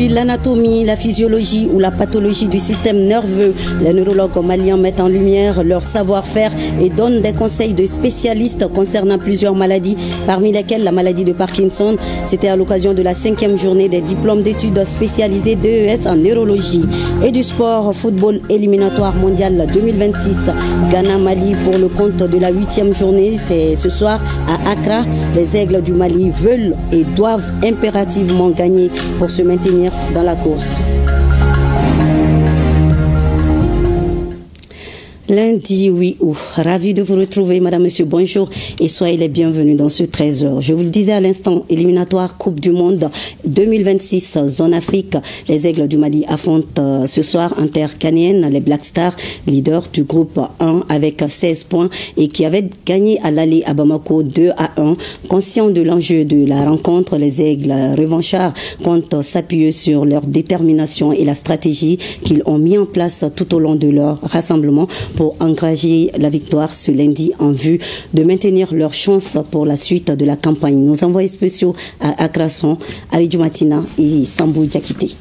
Depuis l'anatomie, la physiologie ou la pathologie du système nerveux, les neurologues maliens mettent en lumière leur savoir-faire et donnent des conseils de spécialistes concernant plusieurs maladies, parmi lesquelles la maladie de Parkinson. C'était à l'occasion de la 5e journée des diplômes d'études spécialisées d'EES en neurologie. Et du sport, football éliminatoire mondial 2026, Ghana-Mali pour le compte de la 8e journée. C'est ce soir à Accra. Les Aigles du Mali veulent et doivent impérativement gagner pour se maintenir dans la course. Lundi 8 août, ravi de vous retrouver, madame, monsieur, bonjour et soyez les bienvenus dans ce 13h. Je vous le disais à l'instant, éliminatoire Coupe du Monde 2026, zone Afrique. Les Aigles du Mali affrontent ce soir en terre ghanéenne les Black Stars, leaders du groupe 1 avec 16 points et qui avaient gagné à l'aller à Bamako 2-1. Conscients de l'enjeu de la rencontre, les Aigles revanchards comptent s'appuyer sur leur détermination et la stratégie qu'ils ont mis en place tout au long de leur rassemblement pour engager la victoire ce lundi en vue de maintenir leurs chances pour la suite de la campagne. Nos envoyés spéciaux à Accra sont Aridou Matina et Sambou Diakité.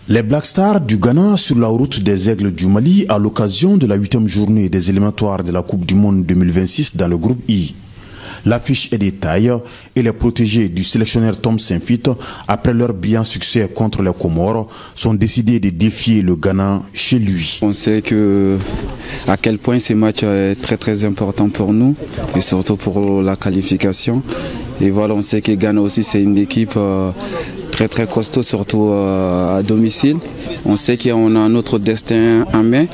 Les Black Stars du Ghana sur la route des Aigles du Mali à l'occasion de la 8e journée des éliminatoires de la Coupe du Monde 2026 dans le groupe I. L'affiche est des tailles et les protégés du sélectionneur Tom Saint-Fit, après leur brillant succès contre les Comores, sont décidés de défier le Ghana chez lui. On sait à quel point ce match est très important pour nous et surtout pour la qualification. Et voilà, on sait que Ghana aussi c'est une équipe très costaud, surtout à domicile. On sait qu'on a notre destin en main.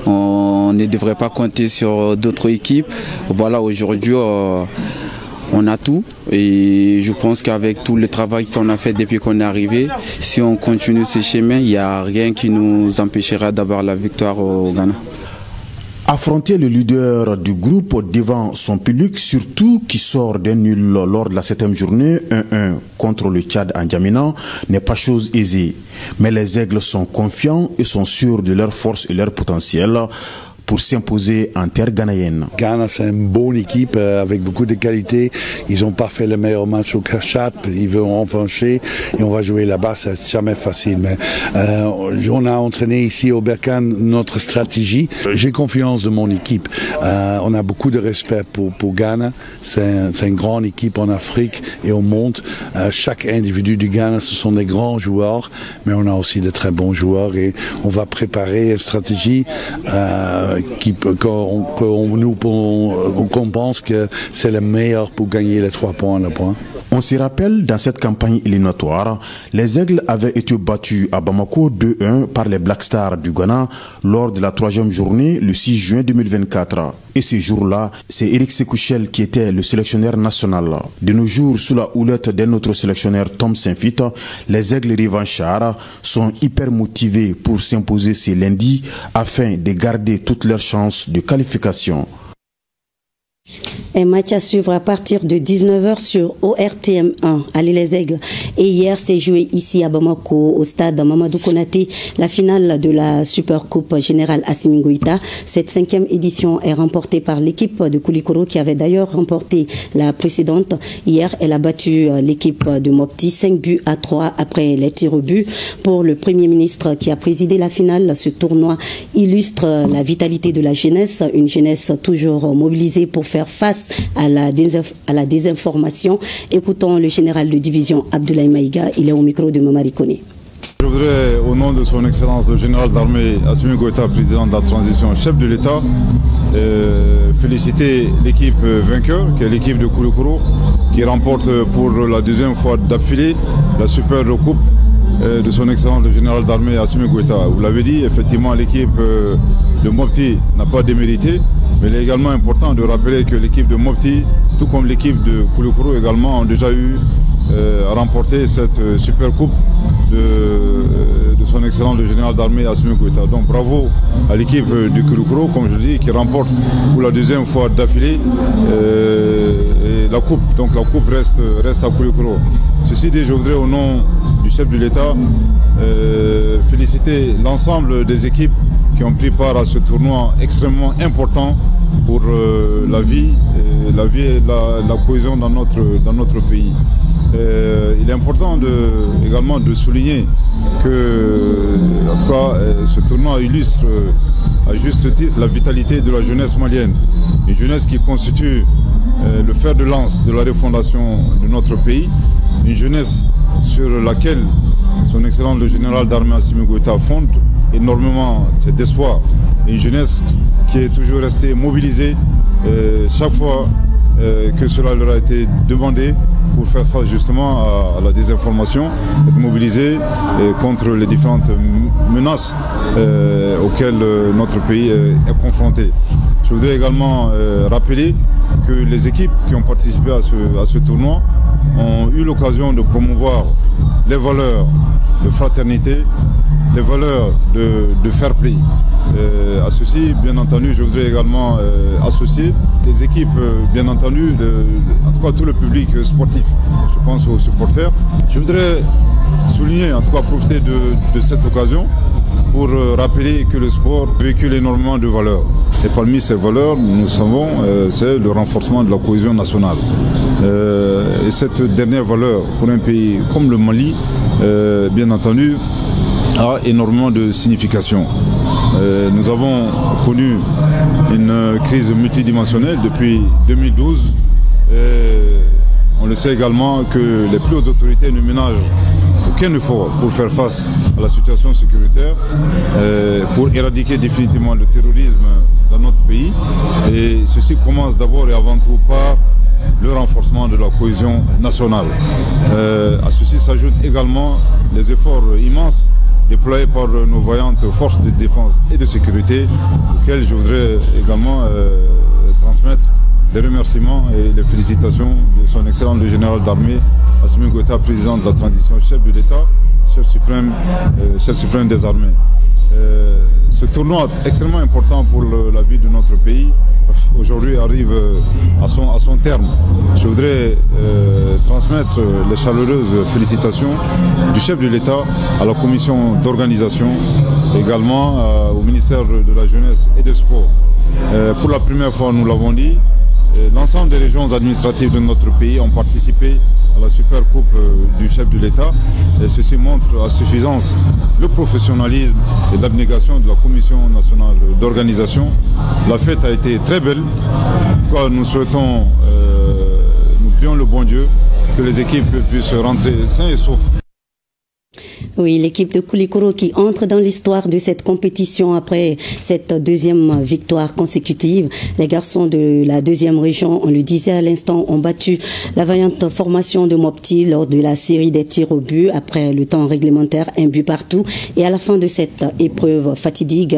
On ne devrait pas compter sur d'autres équipes. Voilà, aujourd'hui, on a tout. Et je pense qu'avec tout le travail qu'on a fait depuis qu'on est arrivé, si on continue ce chemin, il n'y a rien qui nous empêchera d'avoir la victoire au Ghana. Affronter le leader du groupe devant son public, surtout qui sort d'un nul lors de la 7e journée, 1-1 contre le Tchad en Djamena, n'est pas chose aisée. Mais les Aigles sont confiants et sont sûrs de leur force et leur potentiel pour s'imposer en terre ghanéenne. Ghana, c'est une bonne équipe avec beaucoup de qualité. Ils n'ont pas fait le meilleur match au Cachat. Ils veulent revancher et on va jouer là-bas. C'est jamais facile. Mais on a entraîné ici au Berkane notre stratégie. J'ai confiance de mon équipe. On a beaucoup de respect pour Ghana. C'est une grande équipe en Afrique et au monde. Chaque individu du Ghana, ce sont des grands joueurs, mais on a aussi de très bons joueurs et on va préparer une stratégie qu'on pense que c'est le meilleur pour gagner les 3 points. On se rappelle, dans cette campagne éliminatoire, les Aigles avaient été battus à Bamako 2-1 par les Black Stars du Ghana lors de la 3e journée le 6 juin 2024. Et ce jour-là, c'est Eric Sekouchel qui était le sélectionneur national. De nos jours, sous la houlette d'un autre sélectionneur Tom Saint-Fit, les Aigles revanchards sont hyper motivés pour s'imposer ce lundi afin de garder toutes leurs chances de qualification. Un match à suivre à partir de 19h sur ORTM1 à les Aigles. Et hier, c'est joué ici à Bamako, au stade Mamadou Konaté, la finale de la Super Coupe Générale Assimi Goïta. Cette 5e édition est remportée par l'équipe de Koulikoro qui avait d'ailleurs remporté la précédente. Hier, elle a battu l'équipe de Mopti 5-3 après les tirs au but. Pour le Premier ministre qui a présidé la finale, ce tournoi illustre la vitalité de la jeunesse, une jeunesse toujours mobilisée pour faire face à la désinformation. Écoutons le général de division Abdoulaye Maïga, il est au micro de Mamari Koné. Je voudrais, au nom de son Excellence le général d'armée Assimi Goïta, président de la transition, chef de l'État, féliciter l'équipe vainqueur, qui est l'équipe de Koulikoro, qui remporte pour la 2e fois d'affilée la Super Coupe de son Excellence le général d'armée Assimi Goïta. Vous l'avez dit, effectivement, l'équipe de Mopti n'a pas démérité, mais il est également important de rappeler que l'équipe de Mopti, tout comme l'équipe de Koulikoro également, ont déjà eu à remporter cette Super Coupe de son Excellence le général d'armée Assimi Goïta. Donc bravo à l'équipe de Koulikoro, comme je dis, qui remporte pour la 2e fois d'affilée la coupe. Donc la coupe reste à Koulikoro. Ceci dit, je voudrais au nom du chef de l'État féliciter l'ensemble des équipes qui ont pris part à ce tournoi extrêmement important pour la vie et la cohésion dans notre pays. Il est important également de souligner que, en tout cas, ce tournoi illustre à juste titre la vitalité de la jeunesse malienne. Une jeunesse qui constitue le fer de lance de la refondation de notre pays. Une jeunesse sur laquelle son Excellence le général d'armée Assimi Goïta fonde énormément d'espoir. Une jeunesse qui est toujours restée mobilisée chaque fois que cela leur a été demandé pour faire face justement à la désinformation, être mobilisée contre les différentes menaces auxquelles notre pays est confronté. Je voudrais également rappeler que les équipes qui ont participé à ce tournoi ont eu l'occasion de promouvoir les valeurs de fraternité, les valeurs de fair play. À ceci, bien entendu, je voudrais également associer les équipes, bien entendu, en tout cas tout le public sportif. Je pense aux supporters. Je voudrais souligner, en tout cas profiter de cette occasion pour rappeler que le sport véhicule énormément de valeurs. Et parmi ces valeurs, nous savons, c'est le renforcement de la cohésion nationale. Et cette dernière valeur, pour un pays comme le Mali, bien entendu, a énormément de signification. Nous avons connu une crise multidimensionnelle depuis 2012. On le sait également que les plus hautes autorités ne ménagent aucun effort pour faire face à la situation sécuritaire, pour éradiquer définitivement le terrorisme dans notre pays. Et ceci commence d'abord et avant tout par le renforcement de la cohésion nationale. À ceci s'ajoutent également les efforts immenses déployés par nos vaillantes forces de défense et de sécurité, auxquelles je voudrais également transmettre les remerciements et les félicitations de son Excellence le général d'armée Assimi Goïta, président de la transition, chef de l'État, chef suprême des armées. Ce tournoi extrêmement important pour la vie de notre pays aujourd'hui arrive à son terme. Je voudrais transmettre les chaleureuses félicitations du chef de l'État à la commission d'organisation, également au ministère de la Jeunesse et des Sports. Pour la première fois, nous l'avons dit, l'ensemble des régions administratives de notre pays ont participé à la super coupe du chef de l'État, et ceci montre à suffisance le professionnalisme et l'abnégation de la Commission nationale d'organisation. La fête a été très belle. En tout cas, nous souhaitons, nous prions le bon Dieu que les équipes puissent rentrer sains et saufs. Oui, l'équipe de Koulikoro qui entre dans l'histoire de cette compétition après cette deuxième victoire consécutive. Les garçons de la deuxième région, on le disait à l'instant, ont battu la vaillante formation de Mopti lors de la série des tirs au but après le temps réglementaire, un but partout. Et à la fin de cette épreuve fatidique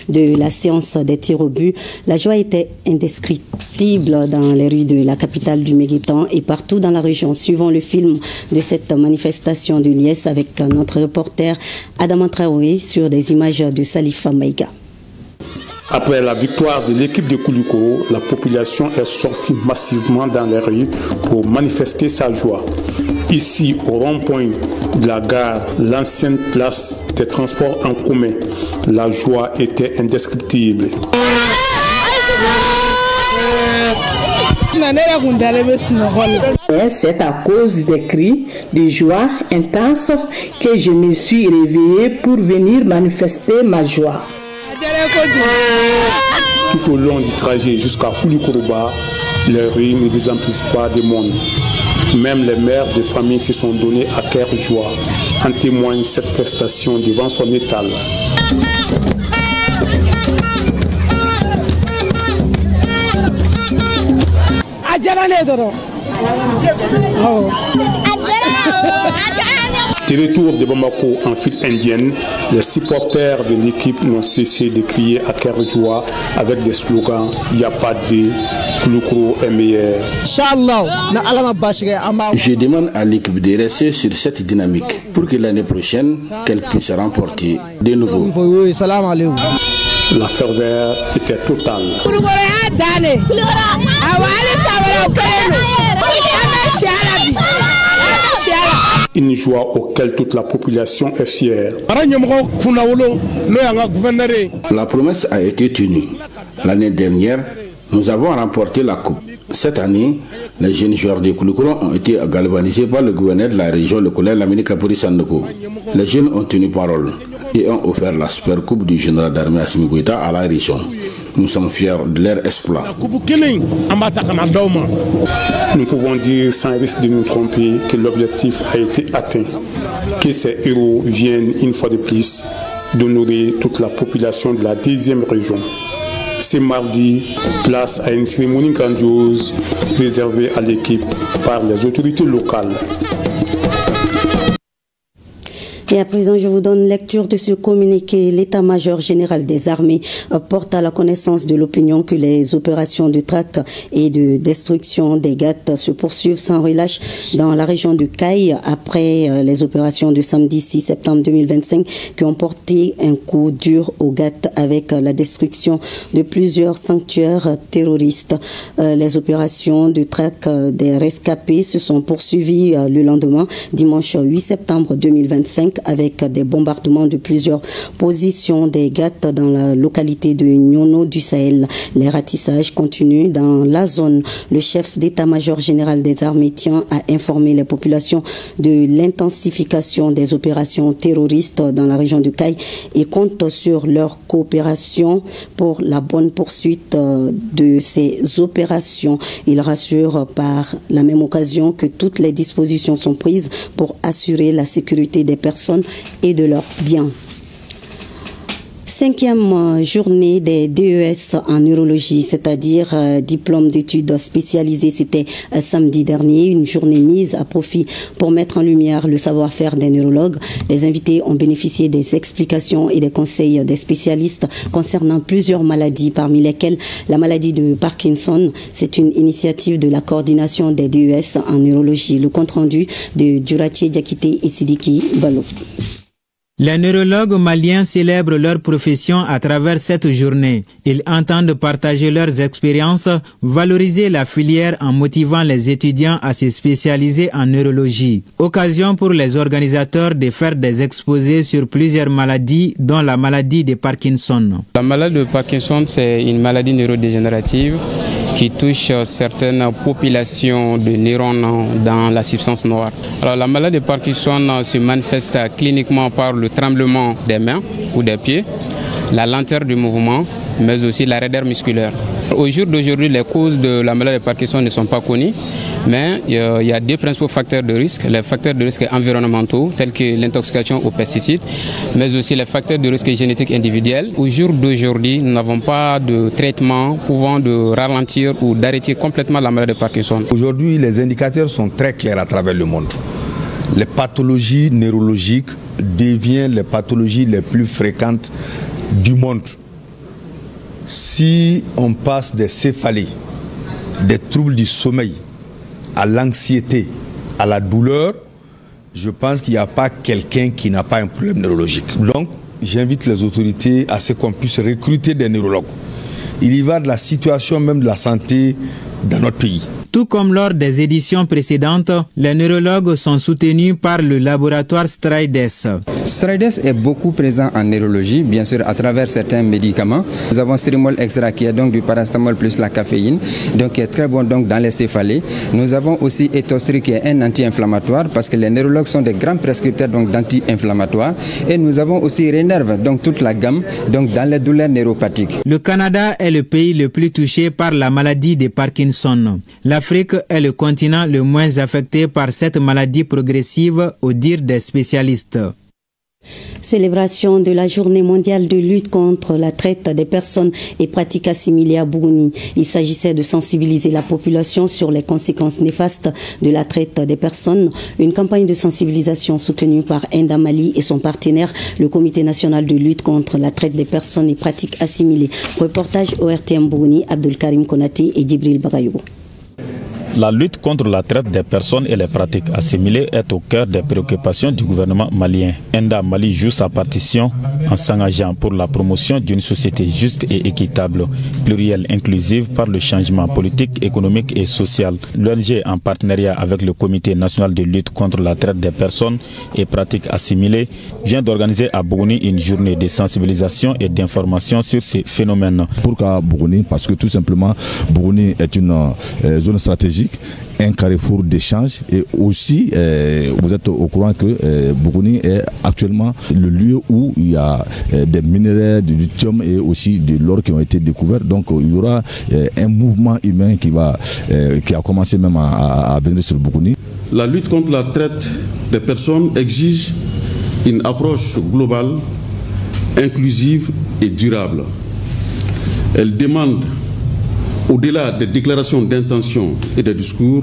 de la séance des tirs au but, la joie était indescriptible dans les rues de la capitale du Méguitan et partout dans la région. Suivant le film de cette manifestation de Liès avec notre reporter Adam Traoré sur des images de Salifa Maïga. Après la victoire de l'équipe de Koulikoro, la population est sortie massivement dans les rues pour manifester sa joie. Ici, au rond-point de la gare, l'ancienne place des transports en commun, la joie était indescriptible. C'est à cause des cris de joie intense que je me suis réveillée pour venir manifester ma joie. Tout au long du trajet jusqu'à Koulikoroba, les rues ne désemplissent pas de monde. Même les mères de famille se sont données à cœur joie. En témoigne cette prestation devant son étal. De retour de Bamako en file indienne, les supporters de l'équipe n'ont cessé de crier à cœur joie avec des slogans « Il n'y a pas de Koulikoro est meilleur ». Je demande à l'équipe de rester sur cette dynamique pour que l'année prochaine, qu'elle puisse remporter de nouveau. La ferveur était totale. Une joie auquel toute la population est fière. La promesse a été tenue. L'année dernière, nous avons remporté la coupe. Cette année, les jeunes joueurs de Koulikoro ont été galvanisés par le gouverneur de la région, le collègue Lamine Kapuri Sandoko. Les jeunes ont tenu parole et ont offert la super coupe du général d'armée Assimi Goïta à la région. Nous sommes fiers de leur exploit. Nous pouvons dire sans risque de nous tromper que l'objectif a été atteint. Que ces héros viennent une fois de plus d'honorer toute la population de la 10e région. Ce mardi, place à une cérémonie grandiose réservée à l'équipe par les autorités locales. Et à présent, je vous donne lecture de ce communiqué. L'état-major général des armées porte à la connaissance de l'opinion que les opérations de traque et de destruction des GAT se poursuivent sans relâche dans la région de Caille après les opérations du samedi 6 septembre 2025 qui ont porté un coup dur aux GAT avec la destruction de plusieurs sanctuaires terroristes. Les opérations de traque des rescapés se sont poursuivies le lendemain, dimanche 8 septembre 2025, avec des bombardements de plusieurs positions des GAT dans la localité de Nyono du Sahel. Les ratissages continuent dans la zone. Le chef d'état-major général des armées tient à informer les populations de l'intensification des opérations terroristes dans la région de Caille et compte sur leur coopération pour la bonne poursuite de ces opérations. Il rassure par la même occasion que toutes les dispositions sont prises pour assurer la sécurité des personnes et de leurs biens. 5e journée des DES en neurologie, c'est-à-dire diplôme d'études spécialisées. C'était samedi dernier, une journée mise à profit pour mettre en lumière le savoir-faire des neurologues. Les invités ont bénéficié des explications et des conseils des spécialistes concernant plusieurs maladies, parmi lesquelles la maladie de Parkinson. C'est une initiative de la coordination des DES en neurologie. Le compte-rendu de Djurati Diakité et Sidiki Balo. Les neurologues maliens célèbrent leur profession à travers cette journée. Ils entendent partager leurs expériences, valoriser la filière en motivant les étudiants à se spécialiser en neurologie. Occasion pour les organisateurs de faire des exposés sur plusieurs maladies, dont la maladie de Parkinson. La maladie de Parkinson, c'est une maladie neurodégénérative qui touche certaines populations de neurones dans la substance noire. Alors, la maladie de Parkinson se manifeste cliniquement par le tremblement des mains ou des pieds, la lenteur du mouvement, mais aussi la raideur musculaire. Au jour d'aujourd'hui, les causes de la maladie de Parkinson ne sont pas connues, mais il y a deux principaux facteurs de risque. Les facteurs de risque environnementaux, tels que l'intoxication aux pesticides, mais aussi les facteurs de risque génétique individuels. Au jour d'aujourd'hui, nous n'avons pas de traitement pouvant de ralentir ou d'arrêter complètement la maladie de Parkinson. Aujourd'hui, les indicateurs sont très clairs à travers le monde. Les pathologies neurologiques deviennent les pathologies les plus fréquentes du monde. Si on passe des céphalées, des troubles du sommeil, à l'anxiété, à la douleur, je pense qu'il n'y a pas quelqu'un qui n'a pas un problème neurologique. Donc, j'invite les autorités à ce qu'on puisse recruter des neurologues. Il y va de la situation même de la santé dans notre pays. Tout comme lors des éditions précédentes, les neurologues sont soutenus par le laboratoire Strides. Strides est beaucoup présent en neurologie, bien sûr à travers certains médicaments. Nous avons Strimol Extra qui est donc du paracétamol plus la caféine, donc qui est très bon donc dans les céphalées. Nous avons aussi Etostri qui est un anti-inflammatoire parce que les neurologues sont des grands prescripteurs donc d'anti-inflammatoires. Et nous avons aussi Renerve, donc toute la gamme donc dans les douleurs neuropathiques. Le Canada est le pays le plus touché par la maladie de Parkinson. L'Afrique est le continent le moins affecté par cette maladie progressive, au dire des spécialistes. Célébration de la journée mondiale de lutte contre la traite des personnes et pratiques assimilées à Burundi. Il s'agissait de sensibiliser la population sur les conséquences néfastes de la traite des personnes. Une campagne de sensibilisation soutenue par Enda Mali et son partenaire, le Comité national de lutte contre la traite des personnes et pratiques assimilées. Reportage ORTM Burundi, Abdul Karim Konaté et Djibril Bagayou. La lutte contre la traite des personnes et les pratiques assimilées est au cœur des préoccupations du gouvernement malien. Enda Mali joue sa partition en s'engageant pour la promotion d'une société juste et équitable, plurielle, inclusive par le changement politique, économique et social. L'ONG, en partenariat avec le Comité national de lutte contre la traite des personnes et pratiques assimilées, vient d'organiser à Bougouni une journée de sensibilisation et d'information sur ces phénomènes. Pourquoi Bougouni? Parce que tout simplement, Bougouni est une zone stratégique, un carrefour d'échange, et aussi vous êtes au courant que Bougouni est actuellement le lieu où il y a des minerais, du lithium et aussi de l'or qui ont été découverts. Donc il y aura un mouvement humain qui a commencé même à venir sur Bougouni. La lutte contre la traite des personnes exige une approche globale, inclusive et durable. Elle demande, au-delà des déclarations d'intention et des discours,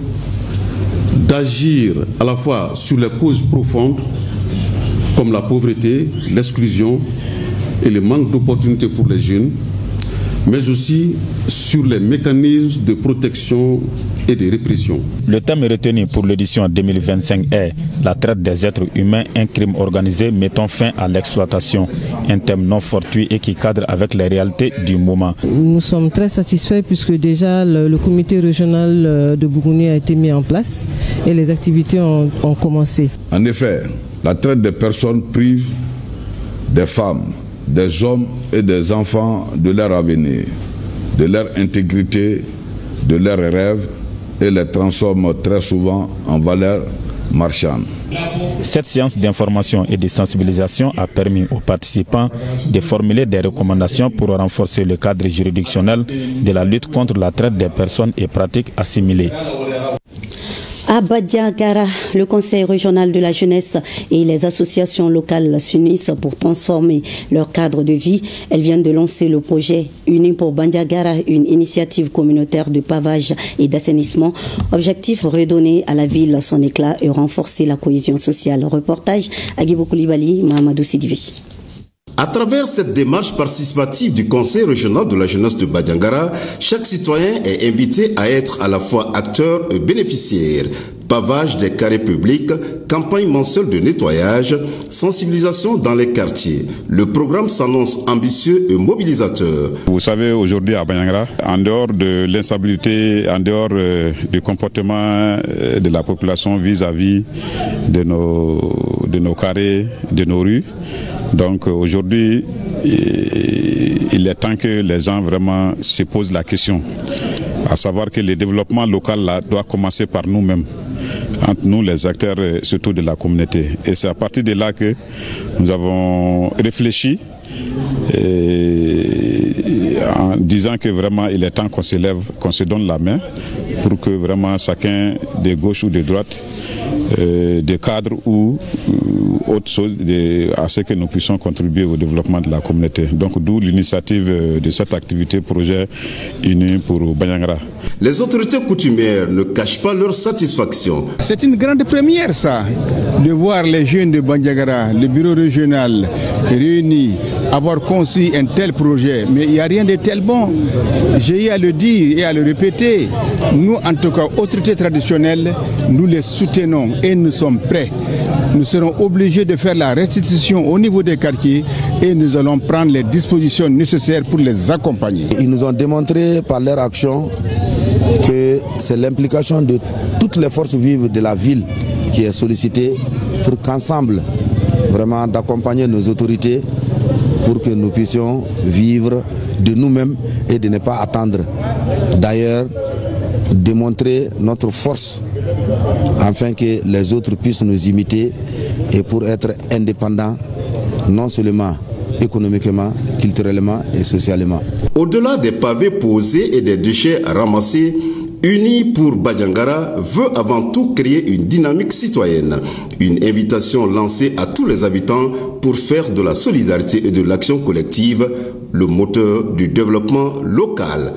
d'agir à la fois sur les causes profondes comme la pauvreté, l'exclusion et le manque d'opportunités pour les jeunes, mais aussi sur les mécanismes de protection et de répression. Le thème retenu pour l'édition 2025 est « La traite des êtres humains, un crime organisé mettant fin à l'exploitation ». Un thème non fortuit et qui cadre avec les réalités du moment. Nous sommes très satisfaits puisque déjà le comité régional de Bougouni a été mis en place et les activités ont commencé. En effet, la traite des personnes prive des femmes, des hommes et des enfants de leur avenir, de leur intégrité, de leurs rêves, et les transforme très souvent en valeurs marchandes. Cette séance d'information et de sensibilisation a permis aux participants de formuler des recommandations pour renforcer le cadre juridictionnel de la lutte contre la traite des personnes et pratiques assimilées. À Badiagara, le Conseil régional de la jeunesse et les associations locales s'unissent pour transformer leur cadre de vie. Elles viennent de lancer le projet Unis pour Badiagara, une initiative communautaire de pavage et d'assainissement. Objectif, redonner à la ville son éclat et renforcer la cohésion sociale. Reportage Agibou Koulibaly, Mahamadou Sidvi. À travers cette démarche participative du Conseil régional de la jeunesse de Badiagara, chaque citoyen est invité à être à la fois acteur et bénéficiaire. Pavage des carrés publics, campagne mensuelle de nettoyage, sensibilisation dans les quartiers. Le programme s'annonce ambitieux et mobilisateur. Vous savez, aujourd'hui à Badiagara, en dehors de l'instabilité, en dehors du comportement de la population vis-à-vis de nos carrés, de nos rues, donc aujourd'hui, il est temps que les gens vraiment se posent la question, à savoir que le développement local là, doit commencer par nous-mêmes, entre nous les acteurs surtout de la communauté. Et c'est à partir de là que nous avons réfléchi en disant que vraiment il est temps qu'on se lève, qu'on se donne la main pour que vraiment chacun de gauche ou de droite, des cadres ou autre chose, à ce que nous puissions contribuer au développement de la communauté. Donc d'où l'initiative de cette activité projet Unis pour Badiagara. Les autorités coutumières ne cachent pas leur satisfaction. C'est une grande première ça, de voir les jeunes de Badiagara, le bureau régional réunis, avoir conçu un tel projet, mais il n'y a rien de tel bon. J'ai eu à le dire et à le répéter. Nous, en tout cas, autorités traditionnelles, nous les soutenons et nous sommes prêts. Nous serons obligés de faire la restitution au niveau des quartiers et nous allons prendre les dispositions nécessaires pour les accompagner. Ils nous ont démontré par leur action que c'est l'implication de toutes les forces vives de la ville qui est sollicitée pour qu'ensemble, vraiment d'accompagner nos autorités pour que nous puissions vivre de nous-mêmes et de ne pas attendre. D'ailleurs, démontrer notre force afin que les autres puissent nous imiter et pour être indépendants, non seulement économiquement, culturellement et socialement. Au-delà des pavés posés et des déchets ramassés, Unis pour Badiagara veut avant tout créer une dynamique citoyenne. Une invitation lancée à tous les habitants pour faire de la solidarité et de l'action collective le moteur du développement local.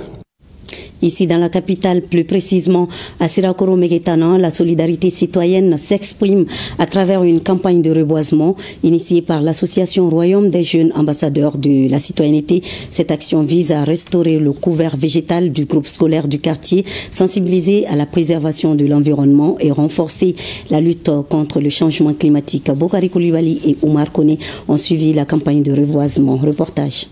Ici dans la capitale, plus précisément à Sirakoro Meguetana, la solidarité citoyenne s'exprime à travers une campagne de reboisement initiée par l'association Royaume des jeunes ambassadeurs de la citoyenneté. Cette action vise à restaurer le couvert végétal du groupe scolaire du quartier, sensibiliser à la préservation de l'environnement et renforcer la lutte contre le changement climatique. Bokari Koulibaly et Oumar Kone ont suivi la campagne de reboisement. Reportage.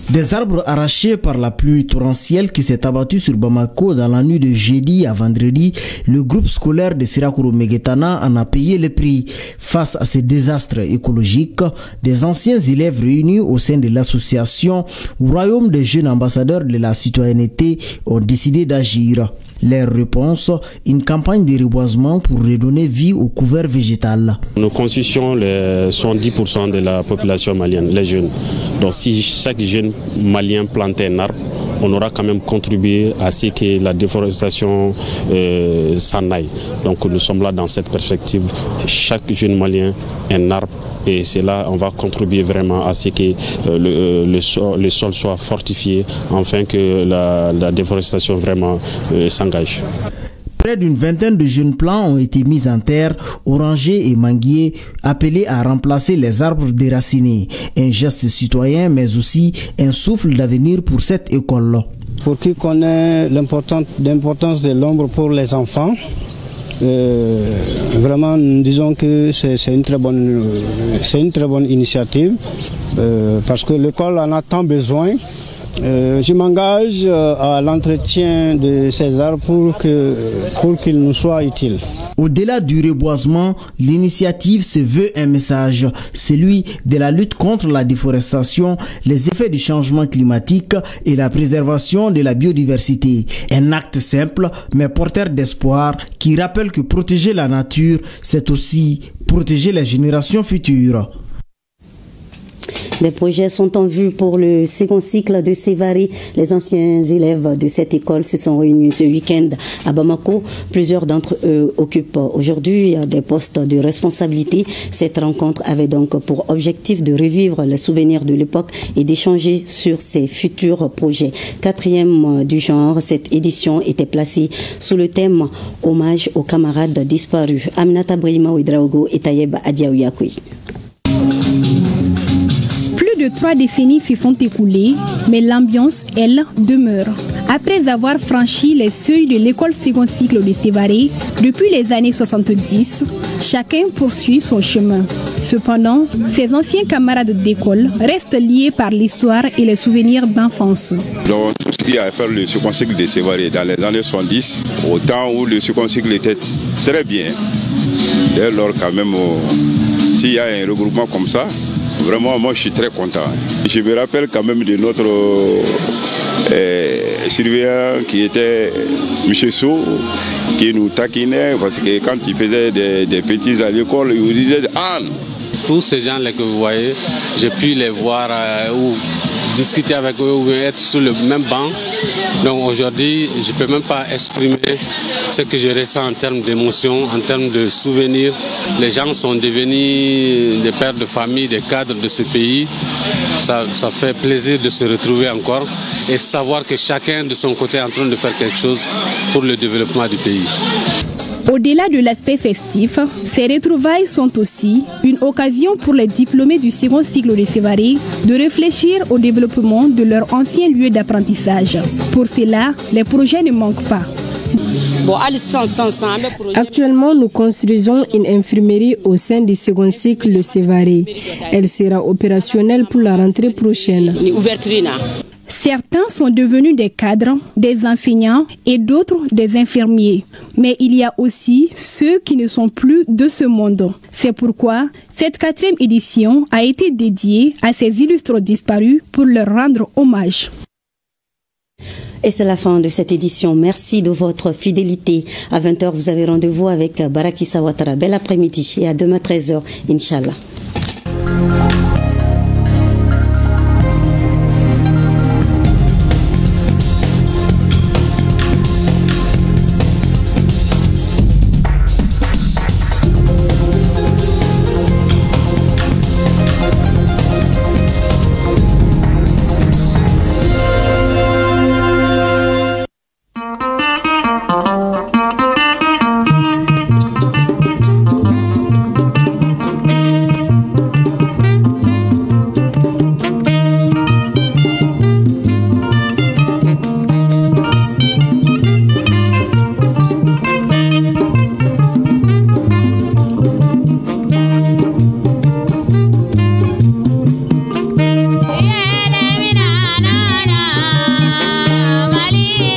Des arbres arrachés par la pluie torrentielle qui s'est abattue sur Bamako dans la nuit de jeudi à vendredi, le groupe scolaire de Sirakoro Meguetana en a payé le prix. Face à ces désastres écologiques, des anciens élèves réunis au sein de l'association Royaume des jeunes ambassadeurs de la citoyenneté ont décidé d'agir. Leur réponse, une campagne de reboisement pour redonner vie au couvert végétal. Nous constituons les 70% de la population malienne, les jeunes. Donc si chaque jeune malien plantait un arbre, on aura quand même contribué à ce que la déforestation s'en aille. Donc nous sommes là dans cette perspective. Chaque jeune malien, un arbre. Et c'est là on va contribuer vraiment à ce que le sol soit fortifié, afin que la déforestation vraiment s'engage. Près d'une vingtaine de jeunes plants ont été mis en terre, orangers et manguiers, appelés à remplacer les arbres déracinés. Un geste citoyen, mais aussi un souffle d'avenir pour cette école. Pour qui connaît l'importance de l'ombre pour les enfants, vraiment, nous disons que c'est une très bonne initiative parce que l'école en a tant besoin. Je m'engage à l'entretien de ces arbres pour qu'ils nous soient utiles. Au-delà du reboisement, l'initiative se veut un message, celui de la lutte contre la déforestation, les effets du changement climatique et la préservation de la biodiversité. Un acte simple mais porteur d'espoir qui rappelle que protéger la nature, c'est aussi protéger les générations futures. Des projets sont en vue pour le second cycle de Sévaré. Les anciens élèves de cette école se sont réunis ce week-end à Bamako. Plusieurs d'entre eux occupent aujourd'hui des postes de responsabilité. Cette rencontre avait donc pour objectif de revivre les souvenirs de l'époque et d'échanger sur ses futurs projets. Quatrième du genre, cette édition était placée sous le thème « Hommage aux camarades disparus ». Aminata Brahima Ouedraogo et Tayeb Adiaouyakoui. 3 décennies se sont écoulées, mais l'ambiance, elle, demeure. Après avoir franchi les seuils de l'école second cycle de Sévaré, depuis les années 70, chacun poursuit son chemin. Cependant, ses anciens camarades d'école restent liés par l'histoire et les souvenirs d'enfance. Donc, tout ce qui a à faire le second cycle de Sévaré dans les années 70, au temps où le second cycle était très bien, dès lors quand même, s'il y a un regroupement comme ça, vraiment, moi, je suis très content. Je me rappelle quand même de notre surveillant qui était M. Sow, qui nous taquinait parce que quand il faisait des petits à l'école, il nous disait « Anne ». Tous ces gens-là que vous voyez, j'ai pu les voir ou discuter avec eux ou être sur le même banc. Donc aujourd'hui, je ne peux même pas exprimer ce que je ressens en termes d'émotion, en termes de souvenirs. Les gens sont devenus des pères de famille, des cadres de ce pays. Ça fait plaisir de se retrouver encore et savoir que chacun de son côté est en train de faire quelque chose pour le développement du pays. Au-delà de l'aspect festif, ces retrouvailles sont aussi une occasion pour les diplômés du second cycle de Sévaré de réfléchir au développement de leur ancien lieu d'apprentissage. Pour cela, les projets ne manquent pas. Actuellement, nous construisons une infirmerie au sein du second cycle de Sévaré. Elle sera opérationnelle pour la rentrée prochaine. Certains sont devenus des cadres, des enseignants et d'autres des infirmiers. Mais il y a aussi ceux qui ne sont plus de ce monde. C'est pourquoi cette 4e édition a été dédiée à ces illustres disparus pour leur rendre hommage. Et c'est la fin de cette édition. Merci de votre fidélité. À 20h, vous avez rendez-vous avec Baraki Sawatara. Bel après-midi et à demain 13h, Inch'Allah. Mali